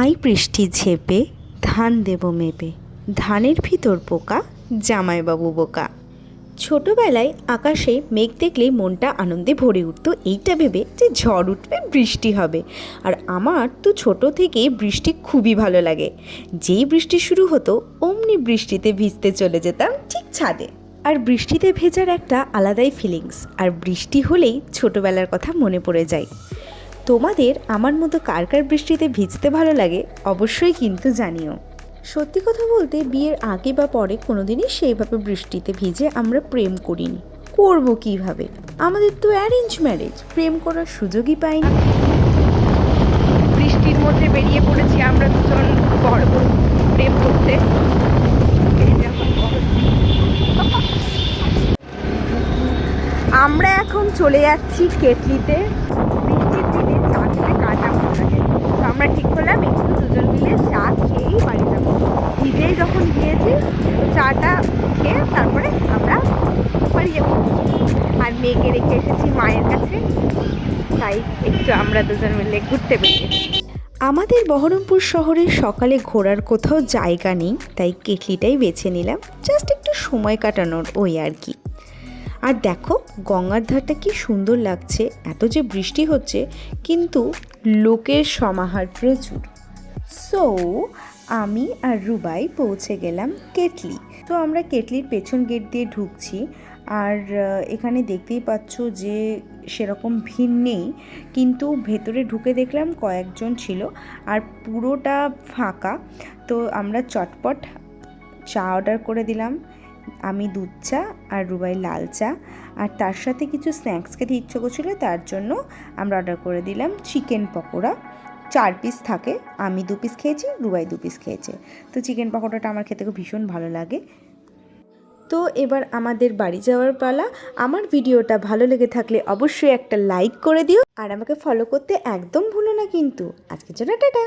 I বৃষ্টি ঝেপে ধান দেব মেপে, ধানের ভিতর পোকা জামাইবাবু বোকা। ছোটবেলায় আকাশে মেঘ দেখলেই মনটা আনন্দে ভরে উঠতো, এইটা ভেবে যে ঝড় উঠবে, বৃষ্টি হবে। আর আমার তো ছোট থেকেই বৃষ্টি খুবই ভালো লাগে। যেই বৃষ্টি শুরু হতো অমনি বৃষ্টিতে ভিজতে চলে যেতাম ঠিক ছাদে। আর বৃষ্টিতে ভেজার একটা আলাদাই ফিলিংস, আর বৃষ্টি হলেই ছোটবেলার কথা মনে পড়ে যায়। তোমাদের আমার মতো কার কার বৃষ্টিতে ভিজতে ভালো লাগে অবশ্যই কিন্তু জানিও। সত্যি কথা বলতে বিয়ের আগে বা পরে কোনোদিনই সেইভাবে বৃষ্টিতে ভিজে আমরা প্রেম করিনি। করবো কিভাবে, আমাদের তো অ্যারেঞ্জ ম্যারেজ, প্রেম করার সুযোগই পাইনি। বৃষ্টির মধ্যে বেরিয়ে পড়েছি আমরা দুজন বড় বড় প্রেম করতে। আমরা এখন চলে যাচ্ছি কেটলিতে। বৃষ্টির দিনে চা খেতে কার না ভালো লাগে, তো আমরা ঠিক করলাম একটু দুজন মিলে চা খেয়েই বাড়ি যাবো। ভিজেই যখন গিয়েছি চাটা খেয়ে তারপরে আমরা বাড়ি যাবো। আর মেয়েকে রেখে এসেছি মায়ের কাছে, তাই একটু আমরা দুজন মিলে ঘুরতে বেরিয়েছি। আমাদের বহরমপুর শহরে সকালে ঘোরার কোথাও জায়গা নেই, তাই কেটলিটাই বেছে নিলাম, জাস্ট একটু সময় কাটানোর ওই আর কি। আর দেখো গঙ্গার ধারটা কি সুন্দর লাগছে, এত যে বৃষ্টি হচ্ছে কিন্তু লোকের সমাহার প্রচুর। সো আমি আর রুবাই পৌঁছে গেলাম কেটলি। তো আমরা কেটলির পেছন গেট দিয়ে ঢুকছি। আর এখানে দেখতেই পাচ্ছ যে সেরকম ভিড় নেই, কিন্তু ভেতরে ঢুকে দেখলাম কয়েকজন ছিল আর পুরোটা ফাঁকা। তো আমরা চটপট চা অর্ডার করে দিলাম, আমি দুধ চা আর রুবাই লাল চা। আর তার সাথে কিছু স্ন্যাক্স খেতে ইচ্ছে করছিলো, তার জন্য আমরা অর্ডার করে দিলাম চিকেন পকোড়া। 4 পিস থাকে, আমি 2 পিস খেয়েছি, রুবাই 2 পিস খেয়েছে। তো চিকেন পকোড়াটা আমার খেতে খুব ভীষণ ভালো লাগে। তো এবার আমাদের বাড়ি যাওয়ার পালা। আমার ভিডিওটা ভালো লেগে থাকলে অবশ্যই একটা লাইক করে দিও, আর আমাকে ফলো করতে একদম ভুলো না কিন্তু। আজকের জন্য টাটা।